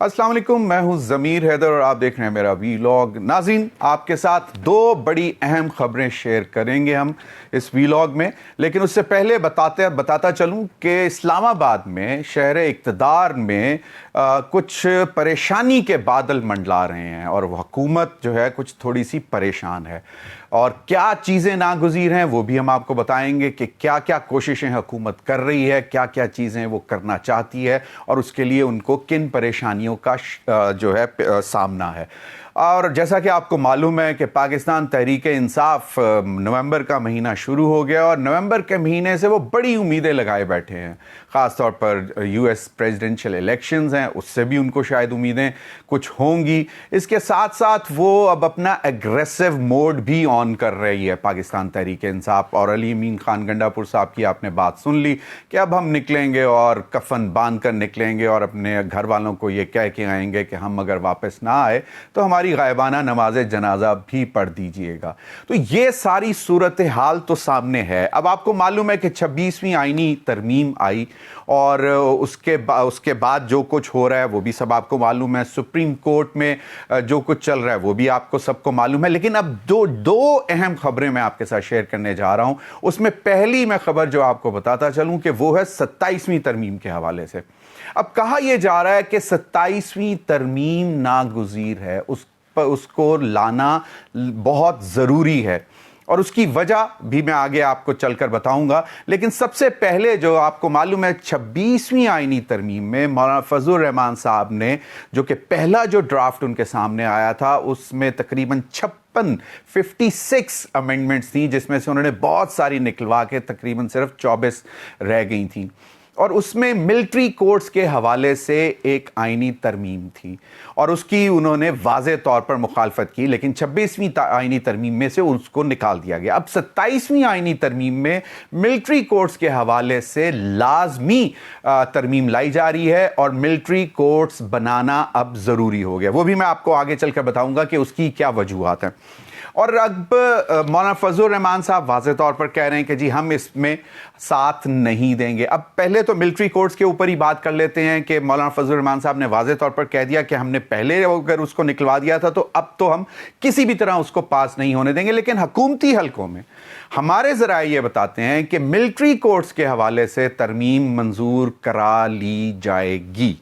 अस्सलाम वालेकुम, मैं हूं ज़मीर हैदर और आप देख रहे हैं मेरा वीलॉग। नाज़रीन, आपके साथ दो बड़ी अहम खबरें शेयर करेंगे हम इस वीलॉग में, लेकिन उससे पहले बताता चलूं कि इस्लामाबाद में शहर इक़्तिदार में कुछ परेशानी के बादल मंडला रहे हैं और हुकूमत जो है कुछ थोड़ी सी परेशान है। और क्या चीज़ें नागुज़ीर हैं वो भी हम आपको बताएंगे कि क्या क्या कोशिशें हुकूमत कर रही है, क्या क्या चीज़ें वो करना चाहती है और उसके लिए उनको किन परेशानियों का जो है सामना है। और जैसा कि आपको मालूम है कि पाकिस्तान तहरीक इंसाफ नवंबर का महीना शुरू हो गया और नवंबर के महीने से वो बड़ी उम्मीदें लगाए बैठे हैं। ख़ास तौर पर यूएस प्रेसिडेंशियल इलेक्शंस हैं, उससे भी उनको शायद उम्मीदें कुछ होंगी। इसके साथ साथ वो अब अपना एग्रेसिव मोड भी ऑन कर रही है पाकिस्तान तहरीक इंसाफ। और अली अमीन खान गंडापुर साहब की आपने बात सुन ली कि अब हम निकलेंगे और कफन बांध कर निकलेंगे और अपने घर वालों को ये कह के आएंगे कि हम अगर वापस ना आए तो हमारी गायबाना नमाज जनाजा भी पढ़ दीजिएगा। तो ये सारी सूरत हाल तो सामने है। अब आपको मालूम है कि 26वीं आईनी तरमीम आई और उसके बाद जो कुछ हो रहा है वो भी सब आपको मालूम है। सुप्रीम कोर्ट में जो कुछ चल रहा है वो भी आपको सबको मालूम है। लेकिन अब दो अहम खबरें मैं आपके साथ शेयर करने जा रहा हूं। उसमें पहली मैं खबर जो आपको बताता चलूं कि वो है 27वीं तरमीम के हवाले से। अब कहा यह जा रहा है कि 27वीं तरमीम नागुज़ीर है, उसको लाना बहुत ज़रूरी है और उसकी वजह भी मैं आगे आपको चलकर बताऊंगा। लेकिन सबसे पहले जो आपको मालूम है 26वीं आईनी तरमीम में मौलाना फजलुर रहमान साहब ने जो कि पहला जो ड्राफ्ट उनके सामने आया था उसमें तकरीबन 56 अमेंडमेंट्स थी, जिसमें से उन्होंने बहुत सारी निकलवा के तकरीबन सिर्फ 24 रह गई थी। और उसमें मिलिट्री कोर्ट्स के हवाले से एक आईनी तरमीम थी और उसकी उन्होंने वाज़े तौर पर मुखालफत की, लेकिन 26वीं आईनी तरमीम में से उसको निकाल दिया गया। अब 27वीं आईनी तरमीम में मिलिट्री कोर्ट्स के हवाले से लाजमी तरमीम लाई जा रही है और मिलिट्री कोर्ट्स बनाना अब ज़रूरी हो गया। वो भी मैं आपको आगे चलकर बताऊंगा कि उसकी क्या वजूहात हैं। और अब मौलाना फजलुर रहमान साहब वाज़े तौर पर कह रहे हैं कि जी हम इसमें साथ नहीं देंगे। अब पहले तो मिलिट्री कोर्ट्स के ऊपर ही बात कर लेते हैं कि मौलाना फजलुर रहमान साहब ने वाज़े तौर पर कह दिया कि हमने पहले अगर उसको निकलवा दिया था तो अब तो हम किसी भी तरह उसको पास नहीं होने देंगे। लेकिन हुकूमती हलकों में हमारे ज़राए ये बताते हैं कि मिलिट्री कोर्ट्स के हवाले से तरमीम मंजूर करा ली जाएगी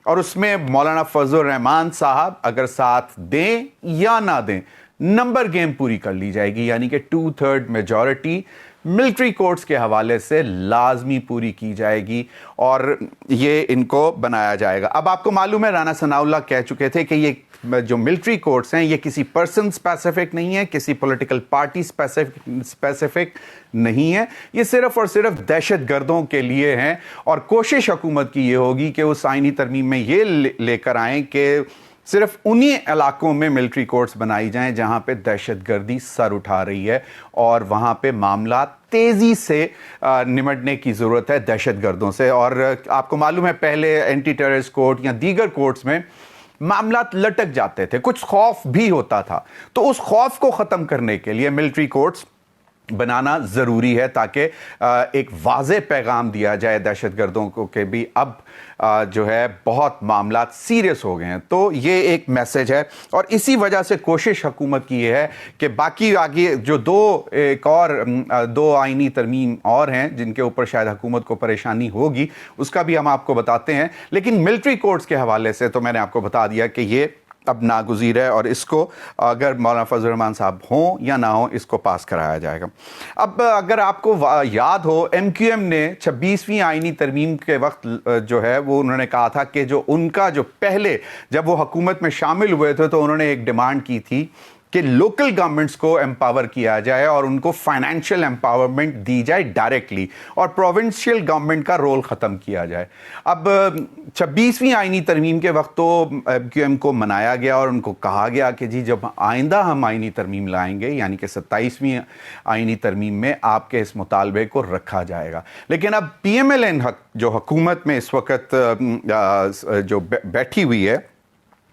और उसमें मौलाना फजलुर रहमान साहब अगर साथ दें या ना दें, नंबर गेम पूरी कर ली जाएगी, यानी कि 2/3 मेजॉरिटी मिलिट्री कोर्ट्स के हवाले से लाजमी पूरी की जाएगी और ये इनको बनाया जाएगा। अब आपको मालूम है राना सनाउल्लाह कह चुके थे कि ये जो मिलिट्री कोर्ट्स हैं ये किसी पर्सन स्पेसिफिक नहीं है, किसी पॉलिटिकल पार्टी स्पेसिफिक नहीं है, ये सिर्फ और सिर्फ दहशत गर्दों के लिए हैं। और कोशिश हुकूमत की ये होगी कि उस आईनी तरमीम में ये लेकर आएँ कि सिर्फ उन्हीं इलाकों में मिलिट्री कोर्ट्स बनाई जाएं जहां पे दहशतगर्दी सर उठा रही है और वहां पे मामला तेजी से निमटने की ज़रूरत है दहशतगर्दों से। और आपको मालूम है पहले एंटी टेररिस्ट कोर्ट या दीगर कोर्ट्स में मामला लटक जाते थे, कुछ खौफ भी होता था, तो उस खौफ को ख़त्म करने के लिए मिलिट्री कोर्ट्स बनाना ज़रूरी है ताकि एक वाज़े पैगाम दिया जाए दहशतगर्दों को कि भी अब जो है बहुत मामला सीरियस हो गए हैं। तो ये एक मैसेज है और इसी वजह से कोशिश हुकूमत की ये है कि बाकी आगे जो दो आईनी तरमीम और हैं जिनके ऊपर शायद हुकूमत को परेशानी होगी उसका भी हम आपको बताते हैं। लेकिन मिलिट्री कोर्ट्स के हवाले से तो मैंने आपको बता दिया कि ये अब नागुज़ीर है और इसको अगर मौलाना फजलुर रहमान साहब हों या ना हो इसको पास कराया जाएगा। अब अगर आपको याद हो MQM ने 26वीं आईनी तरमीम के वक्त जो है वो उन्होंने कहा था कि जो उनका जो पहले जब वो हुकूमत में शामिल हुए थे तो उन्होंने एक डिमांड की थी कि लोकल गवर्नमेंट्स को एम्पावर किया जाए और उनको फाइनेंशियल एम्पावरमेंट दी जाए डायरेक्टली और प्रोविंशियल गवर्नमेंट का रोल ख़त्म किया जाए। अब 26वीं आईनी तरमीम के वक्त तो MQM को मनाया गया और उनको कहा गया कि जी जब आइंदा हम आईनी तरमीम लाएंगे यानी कि 27वीं आईनी तरमीम में आपके इस मुतालबे को रखा जाएगा। लेकिन अब PMLN जो हुकूमत में इस वक्त जो बैठी हुई है,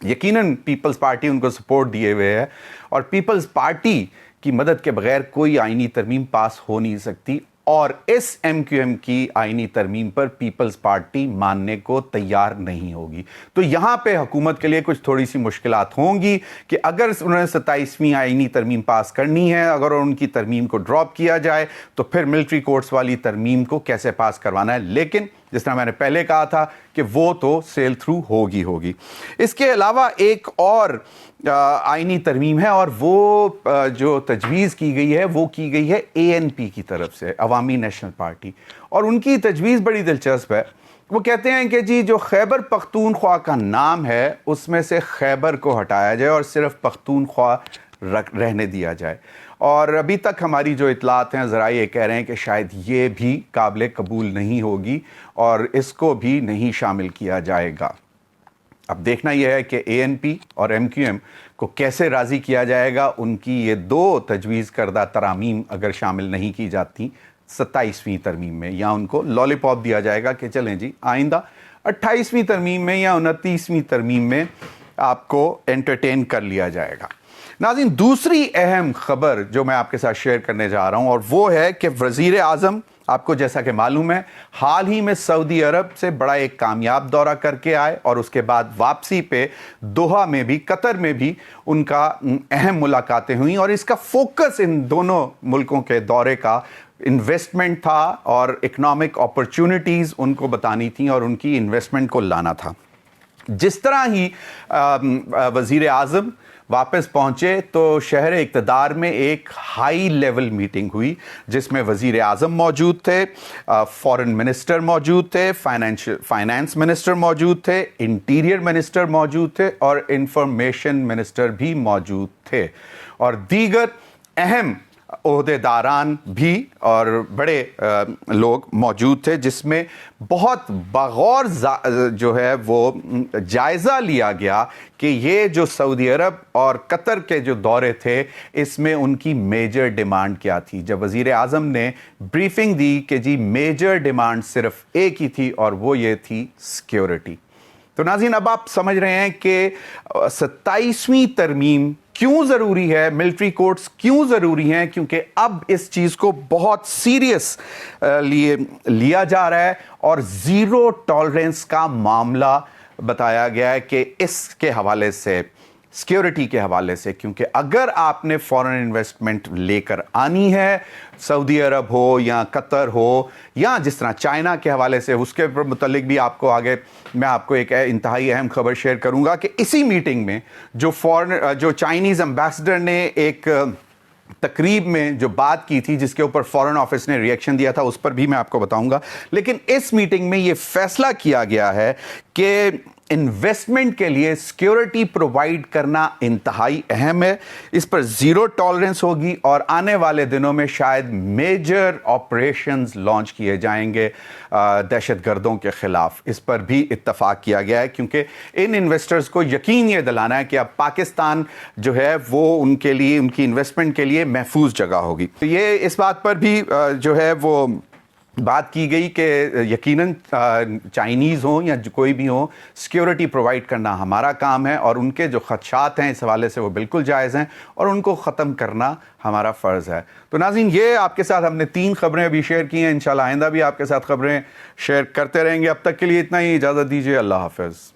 यकीनन पीपल्स पार्टी उनको सपोर्ट दिए हुए है और पीपल्स पार्टी की मदद के बगैर कोई आईनी तरमीम पास हो नहीं सकती اور اس ایم کیو ایم کی آئینی ترمیم پر پیپلز پارٹی ماننے کو تیار نہیں ہوگی. تو یہاں پہ حکومت کے لیے کچھ تھوڑی سی مشکلات ہوں گی کہ اگر انہوں نے 27ویں آئینی ترمیم پاس کرنی ہے، اگر ان کی ترمیم کو ڈراپ کیا جائے تو پھر ملٹری کورٹس والی ترمیم کو کیسے پاس کروانا ہے. لیکن جس طرح میں نے پہلے کہا تھا کہ وہ تو سیل تھرو ہوگی. اس کے علاوہ ایک اور آئینی ترمیم ہے، اور وہ جو تجویز کی گئی ہے وہ کی گئی ہے ANP کی طرف سے، عوامی نیشنل پارٹی. اور ان کی تجویز بڑی دلچسپ ہے. وہ کہتے ہیں کہ جی جو خیبر پختونخوا کا نام ہے اس میں سے خیبر کو ہٹایا جائے اور صرف پختونخوا رہنے دیا جائے. اور ابھی تک ہماری جو اطلاعات ہیں ذرائع یہ کہہ رہے ہیں کہ شاید یہ بھی قابل قبول نہیں ہوگی اور اس کو بھی نہیں شامل کیا جائے گا. اب دیکھنا یہ ہے کہ ANP اور MQM کو کیسے راضی کیا جائے گا. ان کی یہ دو تجویز کردہ ترامیم اگر شامل نہیں کی جاتی 27ویں ترمیم میں، یا ان کو لالی پاپ دیا جائے گا کہ چلیں جی آئندہ 28ویں ترمیم میں یا 29ویں ترمیم میں آپ کو انٹرٹین کر لیا جائے گا. ناظرین، دوسری اہم خبر جو میں آپ کے ساتھ شیئر کرنے جا رہا ہوں اور وہ ہے کہ وزیر اعظم، آپ کو جیسا کہ معلوم ہے، حال ہی میں سعودی عرب سے بڑا ایک کامیاب دورہ کر کے آئے، اور اس کے بعد واپسی پہ دوحہ میں بھی، قطر میں بھی ان کا اہم ملاقاتیں ہوئیں. اور اس کا فوکس ان دونوں ملکوں کے دورے کا انویسٹمنٹ تھا اور اکنامک اپرچونٹیز ان کو بتانی تھیں اور ان کی انویسٹمنٹ کو لانا تھا. جس طرح ہی وزیر اعظم واپس پہنچے تو شہر اقتدار میں ایک ہائی لیول میٹنگ ہوئی جس میں وزیر اعظم موجود تھے، فورن منسٹر موجود تھے، فائنانس منسٹر موجود تھے، انٹیریئر منسٹر موجود تھے اور انفارمیشن منسٹر بھی موجود تھے، اور دیگر اہم عہدیداران بھی اور بڑے لوگ موجود تھے، جس میں بہت بغور جو ہے وہ جائزہ لیا گیا کہ یہ جو سعودی عرب اور قطر کے جو دورے تھے اس میں ان کی میجر ڈیمانڈ کیا تھی. جب وزیر اعظم نے بریفنگ دی کہ جی میجر ڈیمانڈ صرف ایک ہی تھی اور وہ یہ تھی سیکیورٹی. تو ناظرین، اب آپ سمجھ رہے ہیں کہ 27ویں ترمیم کیوں ضروری ہے، ملٹری کورٹس کیوں ضروری ہیں، کیونکہ اب اس چیز کو بہت سیریس لیا جا رہا ہے اور زیرو ٹالرنس کا معاملہ بتایا گیا ہے کہ اس کے حوالے سے، سیکیورٹی کے حوالے سے، کیونکہ اگر آپ نے فورن انویسٹمنٹ لے کر آنی ہے، سعودی عرب ہو یا قطر ہو یا جس طرح چائنا کے حوالے سے، اس کے متعلق بھی آپ کو آگے میں آپ کو ایک انتہائی اہم خبر شیئر کروں گا کہ اسی میٹنگ میں جو چائنیز امبیسڈر نے ایک تقریب میں جو بات کی تھی جس کے اوپر فورن آفس نے ریئیکشن دیا تھا، اس پر بھی میں آپ کو بتاؤں گا. لیکن اس میٹنگ میں یہ فیصلہ کیا گیا ہے کہ انویسٹمنٹ کے لیے سیکیورٹی پرووائڈ کرنا انتہائی اہم ہے. اس پر زیرو ٹالرنس ہوگی اور آنے والے دنوں میں شاید میجر آپریشنز لانچ کیے جائیں گے دہشت گردوں کے خلاف. اس پر بھی اتفاق کیا گیا ہے کیونکہ ان انویسٹرز کو یقین یہ دلانا ہے کہ اب پاکستان جو ہے وہ ان کے لیے، ان کی انویسٹمنٹ کے لیے محفوظ جگہ ہوگی. تو یہ اس بات پر بھی جو ہے وہ بات کی گئی کہ یقیناً چائنیز ہوں یا کوئی بھی ہوں، سیکیورٹی پرووائڈ کرنا ہمارا کام ہے، اور ان کے جو خدشات ہیں اس حوالے سے وہ بالکل جائز ہیں اور ان کو ختم کرنا ہمارا فرض ہے. تو ناظرین، یہ آپ کے ساتھ ہم نے 3 خبریں ابھی شیئر کی ہیں. انشاءاللہ آئندہ بھی آپ کے ساتھ خبریں شیئر کرتے رہیں گے. اب تک کے لیے اتنا ہی، اجازت دیجیے. اللہ حافظ.